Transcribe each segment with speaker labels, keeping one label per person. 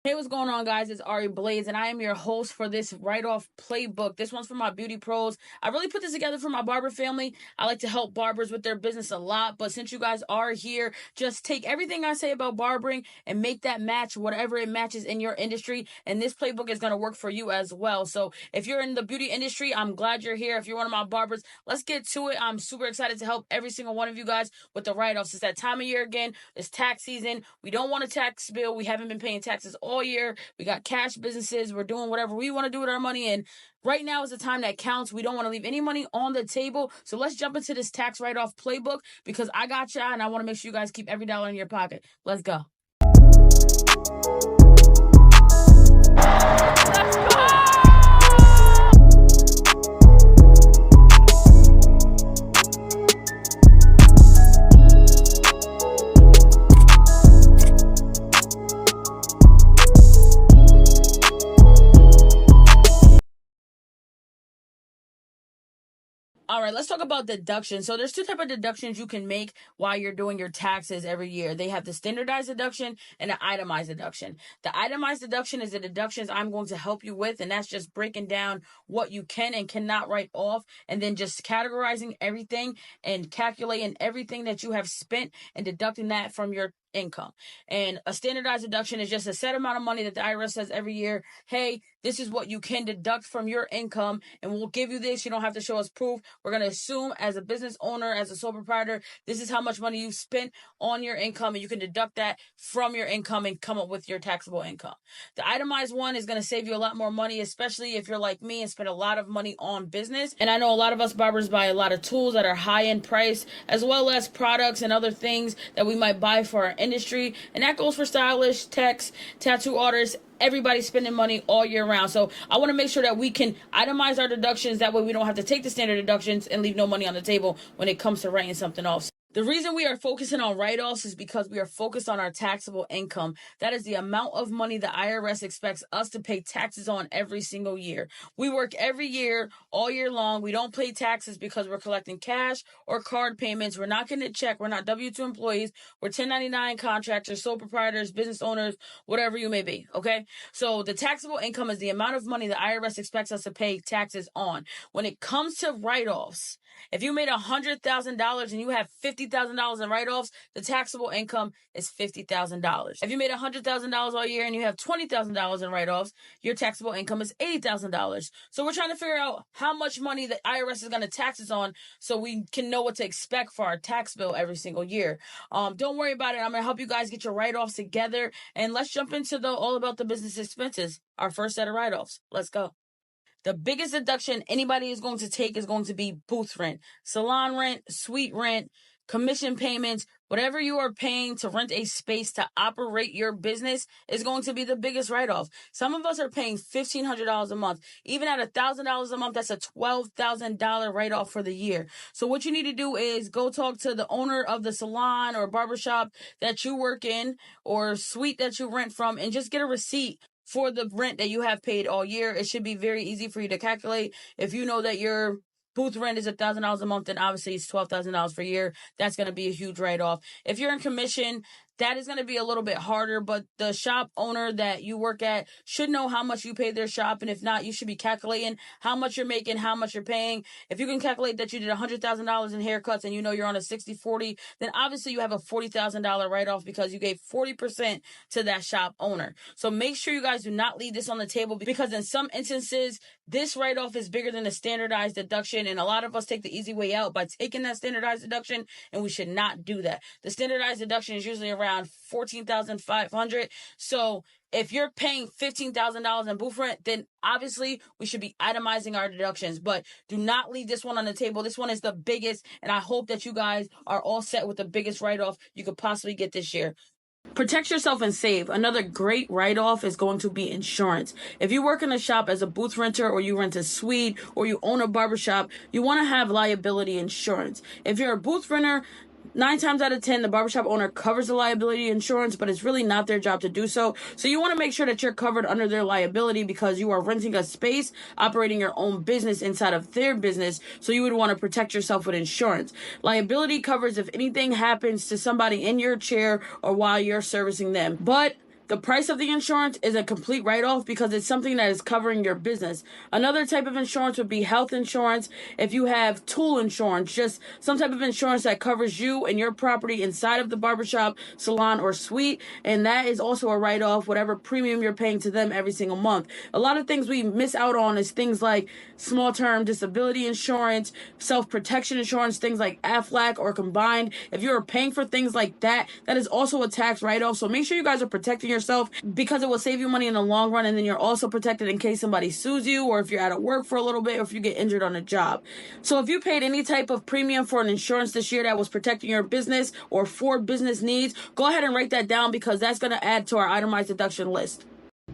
Speaker 1: Hey, what's going on, guys? It's Ari Blaze, and I am your host for this write-off playbook. This one's for my beauty pros. I really put this together for my barber family. I like to help barbers with their business a lot, but since you guys are here, just take everything I say about barbering and make that match whatever it matches in your industry, and this playbook is going to work for you as well. So if you're in the beauty industry, I'm glad you're here. If you're one of my barbers, let's get to it. I'm super excited to help every single one of you guys with the write-offs. It's that time of year again. It's tax season. We don't want a tax bill. We haven't been paying taxes all year. We got cash businesses. We're doing whatever we want to do with our money. And right now is the time that counts. We don't want to leave any money on the table. So let's jump into this tax write-off playbook because I got y'all and I want to make sure you guys keep every dollar in your pocket. Let's go. Let's go! All right, let's talk about deductions. So there's two types of deductions you can make while you're doing your taxes every year. They have the standardized deduction and the itemized deduction. The itemized deduction is the deductions I'm going to help you with, and that's just breaking down what you can and cannot write off, and then just categorizing everything and calculating everything that you have spent and deducting that from your income. And a standardized deduction is just a set amount of money that the IRS says every year, hey, this is what you can deduct from your income, and we'll give you this. You don't have to show us proof. We're going to assume as a business owner, as a sole proprietor, this is how much money you've spent on your income, and you can deduct that from your income and come up with your taxable income. The itemized one is going to save you a lot more money, especially if you're like me and spend a lot of money on business. And I know a lot of us barbers buy a lot of tools that are high in price, as well as products and other things that we might buy for our industry. And that goes for stylists, techs, tattoo artists, everybody's spending money all year round. So I want to make sure that we can itemize our deductions. That way we don't have to take the standard deductions and leave no money on the table when it comes to writing something off. The reason we are focusing on write-offs is because we are focused on our taxable income. That is the amount of money the IRS expects us to pay taxes on every single year. We work every year, all year long. We don't pay taxes because we're collecting cash or card payments. We're not getting a check. We're not W-2 employees. We're 1099 contractors, sole proprietors, business owners, whatever you may be, okay? So the taxable income is the amount of money the IRS expects us to pay taxes on. When it comes to write-offs, if you made $100,000 and you have $50,000 in write-offs, the taxable income is $50,000. If you made $100,000 all year and you have $20,000 in write-offs, your taxable income is $80,000. So we're trying to figure out how much money the IRS is going to tax us on so we can know what to expect for our tax bill every single year. Don't worry about it. I'm going to help you guys get your write-offs together, and let's jump into the all about the business expenses, our first set of write-offs. Let's go. The biggest deduction anybody is going to take is going to be booth rent, salon rent, suite rent, commission payments. Whatever you are paying to rent a space to operate your business is going to be the biggest write-off. Some of us are paying $1,500 a month. Even at $1,000 a month, that's a $12,000 write-off for the year. So what you need to do is go talk to the owner of the salon or barbershop that you work in or suite that you rent from and just get a receipt for the rent that you have paid all year. It should be very easy for you to calculate. If you know that your booth rent is $1,000 a month, then obviously it's $12,000 per year. That's going to be a huge write-off. If you're in commission, that is going to be a little bit harder, but the shop owner that you work at should know how much you pay their shop, and if not, you should be calculating how much you're making, how much you're paying. If you can calculate that you did $100,000 in haircuts and you know you're on a 60-40, then obviously you have a $40,000 write-off because you gave 40% to that shop owner. So make sure you guys do not leave this on the table, because in some instances, this write-off is bigger than the standardized deduction, and a lot of us take the easy way out by taking that standardized deduction, and we should not do that. The standardized deduction is usually around $14,500. So if you're paying $15,000 in booth rent, then obviously we should be itemizing our deductions. But do not leave this one on the table. This one is the biggest, and I hope that you guys are all set with the biggest write-off you could possibly get this year. Protect yourself and save. Another great write-off is going to be insurance. If you work in a shop as a booth renter, or you rent a suite, or you own a barbershop, you want to have liability insurance. If you're a booth renter, 9 times out of 10, the barbershop owner covers the liability insurance, but it's really not their job to do so. So you want to make sure that you're covered under their liability, because you are renting a space, operating your own business inside of their business. So you would want to protect yourself with insurance. Liability covers if anything happens to somebody in your chair or while you're servicing them. But The price of the insurance is a complete write-off because it's something that is covering your business. Another type of insurance would be health insurance. If you have tool insurance, just some type of insurance that covers you and your property inside of the barbershop, salon, or suite, and that is also a write-off, whatever premium you're paying to them every single month. A lot of things we miss out on is things like small-term disability insurance, self-protection insurance, things like Aflac or combined. If you're paying for things like that, that is also a tax write-off. So make sure you guys are protecting yourself because it will save you money in the long run, and then you're also protected in case somebody sues you or if you're out of work for a little bit or if you get injured on a job. So if you paid any type of premium for an insurance this year that was protecting your business or for business needs, go ahead and write that down because that's going to add to our itemized deduction list.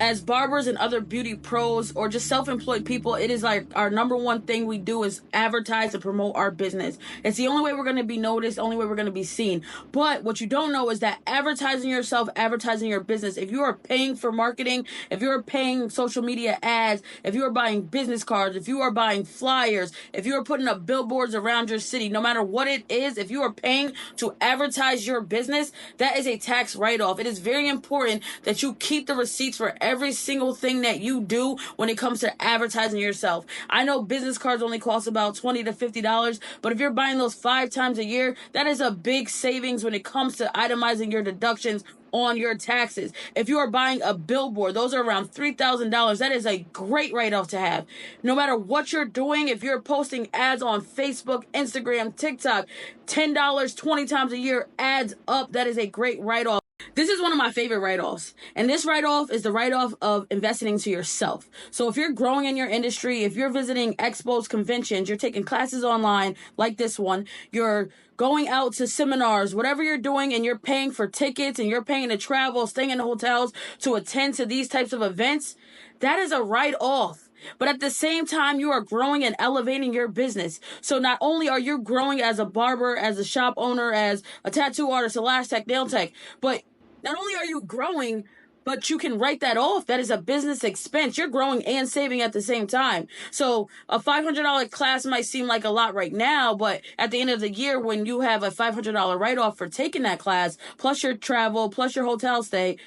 Speaker 1: As barbers and other beauty pros or just self-employed people, it is like our number one thing we do is advertise and promote our business. It's the only way we're going to be noticed, only way we're going to be seen. But what you don't know is that advertising yourself, advertising your business, if you are paying for marketing, if you're paying social media ads, if you are buying business cards, if you are buying flyers, if you are putting up billboards around your city, no matter what it is, if you are paying to advertise your business, that is a tax write-off. It is very important that you keep the receipts for every single thing that you do when it comes to advertising yourself. I know business cards only cost about $20 to $50, but if you're buying those 5 times a year, that is a big savings when it comes to itemizing your deductions on your taxes. If you are buying a billboard, those are around $3,000. That is a great write-off to have. No matter what you're doing, if you're posting ads on Facebook, Instagram, TikTok, $10, 20 times a year adds up. That is a great write-off. This is one of my favorite write-offs. And this write-off is the write-off of investing into yourself. So if you're growing in your industry, if you're visiting expos, conventions, you're taking classes online like this one, you're going out to seminars, whatever you're doing, and you're paying for tickets and you're paying to travel, staying in hotels to attend to these types of events, that is a write-off. But at the same time, you are growing and elevating your business. So not only are you growing as a barber, as a shop owner, as a tattoo artist, a lash tech, nail tech, but not only are you growing, but you can write that off. That is a business expense. You're growing and saving at the same time. So a $500 class might seem like a lot right now, but at the end of the year, when you have a $500 write-off for taking that class, plus your travel, plus your hotel stay,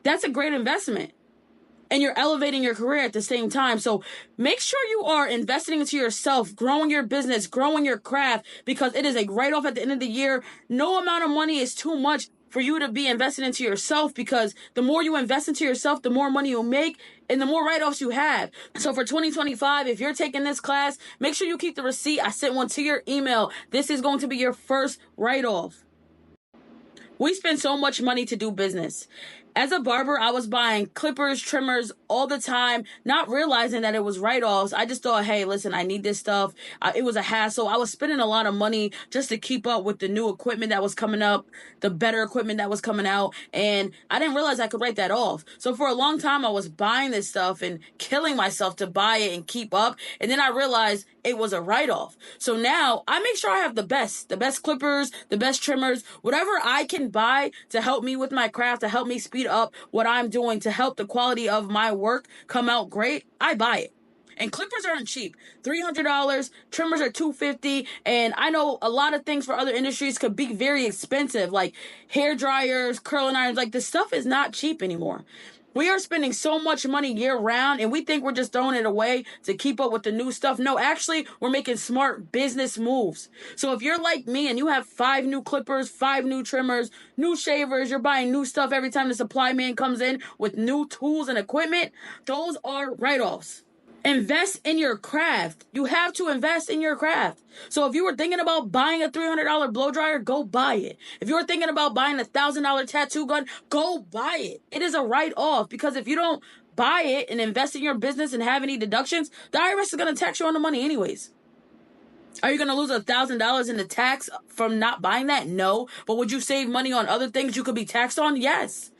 Speaker 1: that's a great investment. And you're elevating your career at the same time. So make sure you are investing into yourself, growing your business, growing your craft, because it is a write-off at the end of the year. No amount of money is too much for you to be invested into yourself, because the more you invest into yourself, the more money you'll make and the more write-offs you have. So for 2025, if you're taking this class, make sure you keep the receipt. I sent one to your email. This is going to be your first write-off. We spend so much money to do business. As a barber, I was buying clippers, trimmers all the time, not realizing that it was write-offs. I just thought, hey, listen, I need this stuff. It was a hassle. I was spending a lot of money just to keep up with the new equipment that was coming up, the better equipment that was coming out, and I didn't realize I could write that off. So for a long time, I was buying this stuff and killing myself to buy it and keep up, and then I realized it was a write-off. So now I make sure I have the best clippers, the best trimmers, whatever I can buy to help me with my craft, to help me speed up what I'm doing, to help the quality of my work come out great, I buy it. And clippers aren't cheap. $300, trimmers are $250, and I know a lot of things for other industries could be very expensive, like hair dryers, curling irons. Like, this stuff is not cheap anymore. We are spending so much money year round, and we think we're just throwing it away to keep up with the new stuff. No, actually, we're making smart business moves. So if you're like me and you have 5 new clippers, 5 new trimmers, new shavers, you're buying new stuff every time the supply man comes in with new tools and equipment, those are write-offs. Invest in your craft. You have to invest in your craft. So if you were thinking about buying a $300 blow dryer, go buy it. If you were thinking about buying a $1,000 tattoo gun, go buy it. It is a write-off, because if you don't buy it and invest in your business and have any deductions, the IRS is going to tax you on the money anyways. Are you going to lose $1,000 in the tax from not buying that? No. But would you save money on other things you could be taxed on? Yes.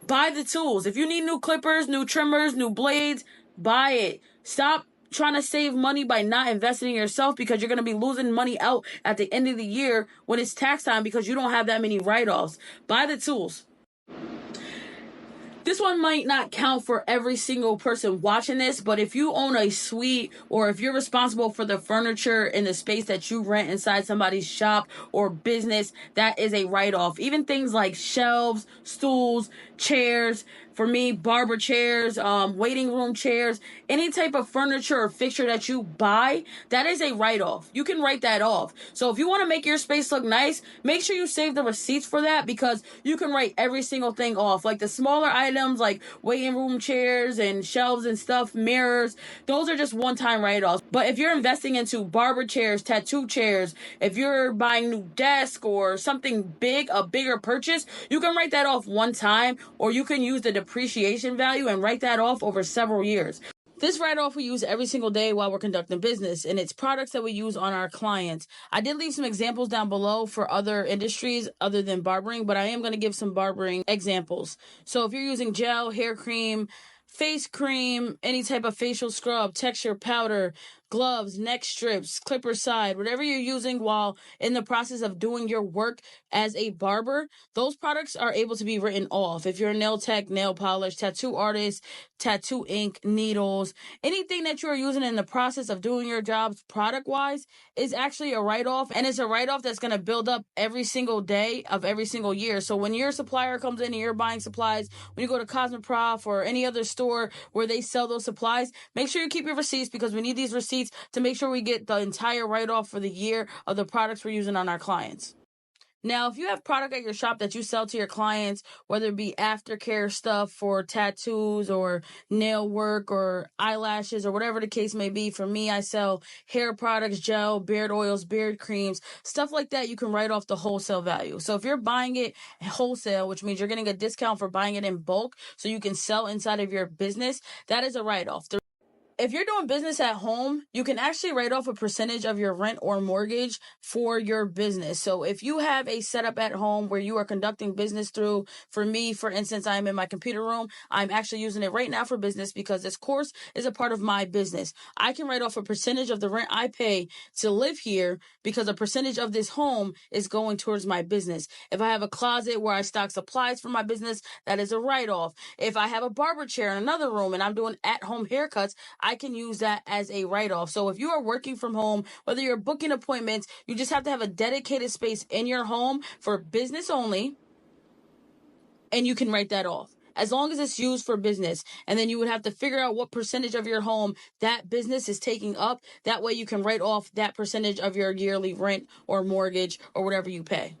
Speaker 1: Buy the tools. If you need new clippers, new trimmers, new blades, buy it. Stop trying to save money by not investing in yourself, because you're going to be losing money out at the end of the year when it's tax time because you don't have that many write-offs. Buy the tools. This one might not count for every single person watching this, but if you own a suite or if you're responsible for the furniture in the space that you rent inside somebody's shop or business, that is a write-off. Even things like shelves, stools, chairs, for me, barber chairs, waiting room chairs, any type of furniture or fixture that you buy, that is a write-off. You can write that off. So if you want to make your space look nice, make sure you save the receipts for that, because you can write every single thing off. Like the smaller items like waiting room chairs and shelves and stuff, mirrors, those are just one-time write-offs. But if you're investing into barber chairs, tattoo chairs, if you're buying new desk or something big, a bigger purchase, you can write that off one time, or you can use the depreciation value and write that off over several years. This write-off we use every single day while we're conducting business, and it's products that we use on our clients. I did leave some examples down below for other industries other than barbering, but I am going to give some barbering examples. So if you're using gel, hair cream, face cream, any type of facial scrub, texture powder, gloves, neck strips, clipper side, whatever you're using while in the process of doing your work as a barber, those products are able to be written off. If you're a nail tech, nail polish, tattoo artist, tattoo ink, needles, anything that you're using in the process of doing your jobs product-wise is actually a write-off, and it's a write-off that's going to build up every single day of every single year. So when your supplier comes in and you're buying supplies, when you go to Cosmoprof or any other store where they sell those supplies, make sure you keep your receipts, because we need these receipts to make sure we get the entire write-off for the year of the products we're using on our clients. Now, if you have product at your shop that you sell to your clients, whether it be aftercare stuff for tattoos or nail work or eyelashes or whatever the case may be, for me, I sell hair products, gel, beard oils, beard creams, stuff like that. You can write off the wholesale value. So if you're buying it wholesale, which means you're getting a discount for buying it in bulk so you can sell inside of your business, that is a write-off. If you're doing business at home, you can actually write off a percentage of your rent or mortgage for your business. So if you have a setup at home where you are conducting business through, for me, for instance, I'm in my computer room. I'm actually using it right now for business because this course is a part of my business. I can write off a percentage of the rent I pay to live here because a percentage of this home is going towards my business. If I have a closet where I stock supplies for my business, that is a write-off. If I have a barber chair in another room and I'm doing at-home haircuts, I can use that as a write-off. So if you are working from home, whether you're booking appointments, you just have to have a dedicated space in your home for business only, and you can write that off as long as it's used for business. And then you would have to figure out what percentage of your home that business is taking up. That way you can write off that percentage of your yearly rent or mortgage or whatever you pay.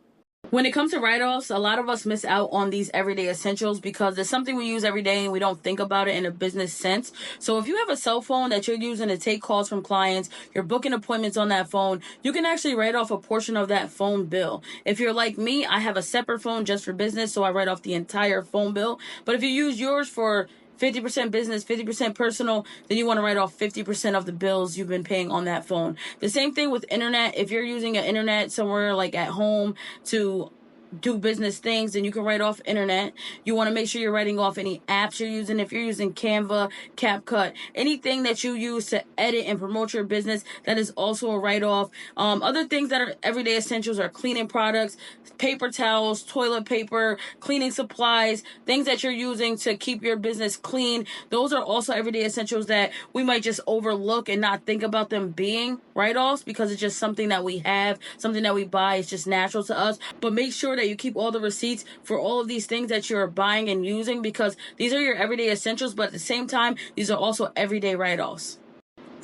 Speaker 1: When it comes to write-offs, a lot of us miss out on these everyday essentials because it's something we use every day and we don't think about it in a business sense. So if you have a cell phone that you're using to take calls from clients, you're booking appointments on that phone, you can actually write off a portion of that phone bill. If you're like me, I have a separate phone just for business, so I write off the entire phone bill. But if you use yours for 50% business, 50% personal, then you want to write off 50% of the bills you've been paying on that phone. The same thing with internet. If you're using an internet somewhere like at home to do business things, then you can write off internet. You want to make sure you're writing off any apps you're using. If you're using Canva, CapCut, anything that you use to edit and promote your business, that is also a write-off. Other things that are everyday essentials are cleaning products, paper towels, toilet paper, cleaning supplies, things that you're using to keep your business clean. Those are also everyday essentials that we might just overlook and not think about them being write-offs because it's just something that we have, something that we buy. It's just natural to us. But make sure that you keep all the receipts for all of these things that you're buying and using, because these are your everyday essentials, but at the same time, these are also everyday write-offs.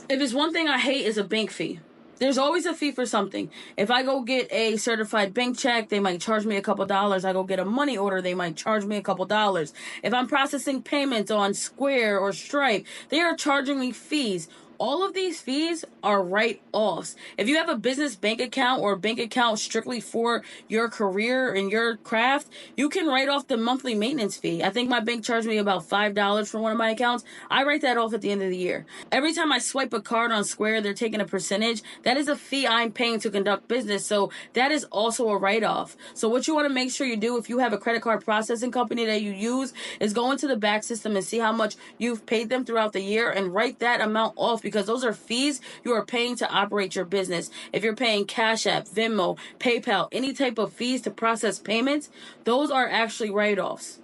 Speaker 1: If it's one thing I hate, is a bank fee. There's always a fee for something. If I go get a certified bank check, they might charge me a couple dollars. I go get a money order, they might charge me a couple dollars. If I'm processing payments on Square or Stripe, they are charging me fees. All of these fees are write-offs. If you have a business bank account or a bank account strictly for your career and your craft, you can write off the monthly maintenance fee. I think my bank charged me about $5 for one of my accounts. I write that off at the end of the year. Every time I swipe a card on Square, they're taking a percentage. That is a fee I'm paying to conduct business, so that is also a write-off. So what you want to make sure you do if you have a credit card processing company that you use is go into the back system and see how much you've paid them throughout the year and write that amount off, because those are fees you are paying to operate your business. If you're paying Cash App, Venmo, PayPal, any type of fees to process payments, those are actually write-offs.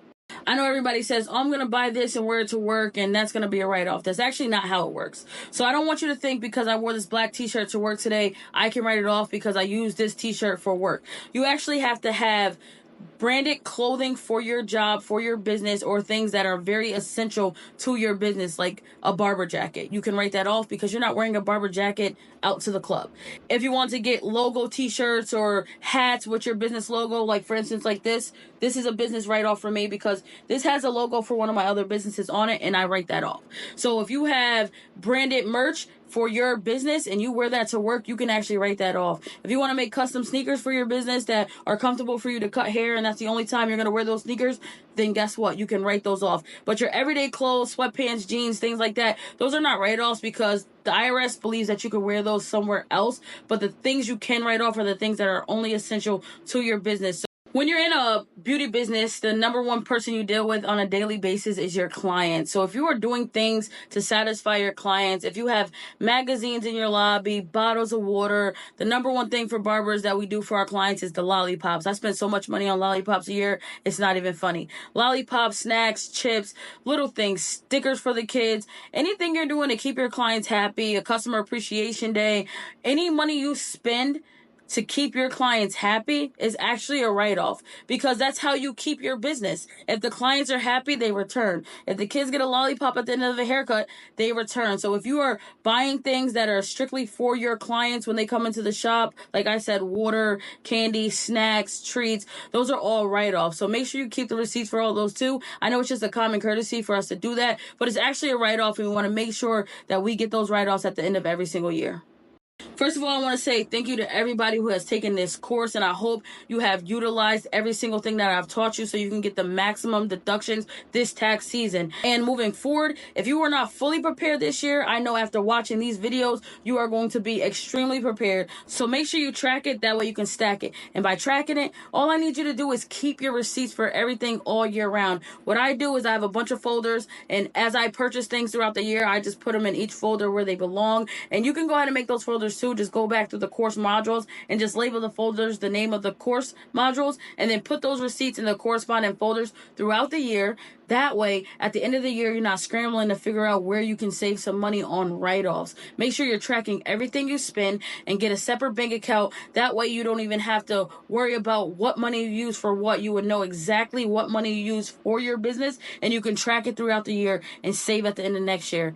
Speaker 1: I know everybody says, oh, I'm going to buy this and wear it to work and that's going to be a write-off. That's actually not how it works. So I don't want you to think because I wore this black t-shirt to work today, I can write it off because I used this t-shirt for work. You actually have to have branded clothing for your job, for your business, or things that are very essential to your business, like a barber jacket. You can write that off because you're not wearing a barber jacket out to the club. If you want to get logo t-shirts or hats with your business logo, like for instance, like this is a business write-off for me because this has a logo for one of my other businesses on it and I write that off. So if you have branded merch for your business and you wear that to work, you can actually write that off. If you want to make custom sneakers for your business that are comfortable for you to cut hair and that's the only time you're going to wear those sneakers, then guess what? You can write those off. But your everyday clothes, sweatpants, jeans, things like that, those are not write-offs because the IRS believes that you can wear those somewhere else. But the things you can write off are the things that are only essential to your business. When you're in a beauty business, the number one person you deal with on a daily basis is your client. So if you are doing things to satisfy your clients, if you have magazines in your lobby, bottles of water, the number one thing for barbers that we do for our clients is the lollipops. I spend so much money on lollipops a year, it's not even funny. Lollipops, snacks, chips, little things, stickers for the kids, anything you're doing to keep your clients happy, a customer appreciation day, any money you spend to keep your clients happy is actually a write-off because that's how you keep your business. If the clients are happy, they return. If the kids get a lollipop at the end of the haircut, they return. So if you are buying things that are strictly for your clients when they come into the shop, like I said, water, candy, snacks, treats, those are all write-offs. So make sure you keep the receipts for all those too. I know it's just a common courtesy for us to do that, but it's actually a write-off and we want to make sure that we get those write-offs at the end of every single year. First of all, I want to say thank you to everybody who has taken this course, and I hope you have utilized every single thing that I've taught you so you can get the maximum deductions this tax season. And moving forward, if you were not fully prepared this year, I know after watching these videos, you are going to be extremely prepared. So make sure you track it, that way you can stack it. And by tracking it, all I need you to do is keep your receipts for everything all year round. What I do is I have a bunch of folders, and as I purchase things throughout the year, I just put them in each folder where they belong. And you can go ahead and make those folders too. Just go back to the course modules and just label the folders the name of the course modules and then put those receipts in the corresponding folders throughout the year. That way, at the end of the year, you're not scrambling to figure out where you can save some money on write-offs. Make sure you're tracking everything you spend and get a separate bank account. That way, you don't even have to worry about what money you use for what. You would know exactly what money you use for your business, and you can track it throughout the year and save at the end of next year.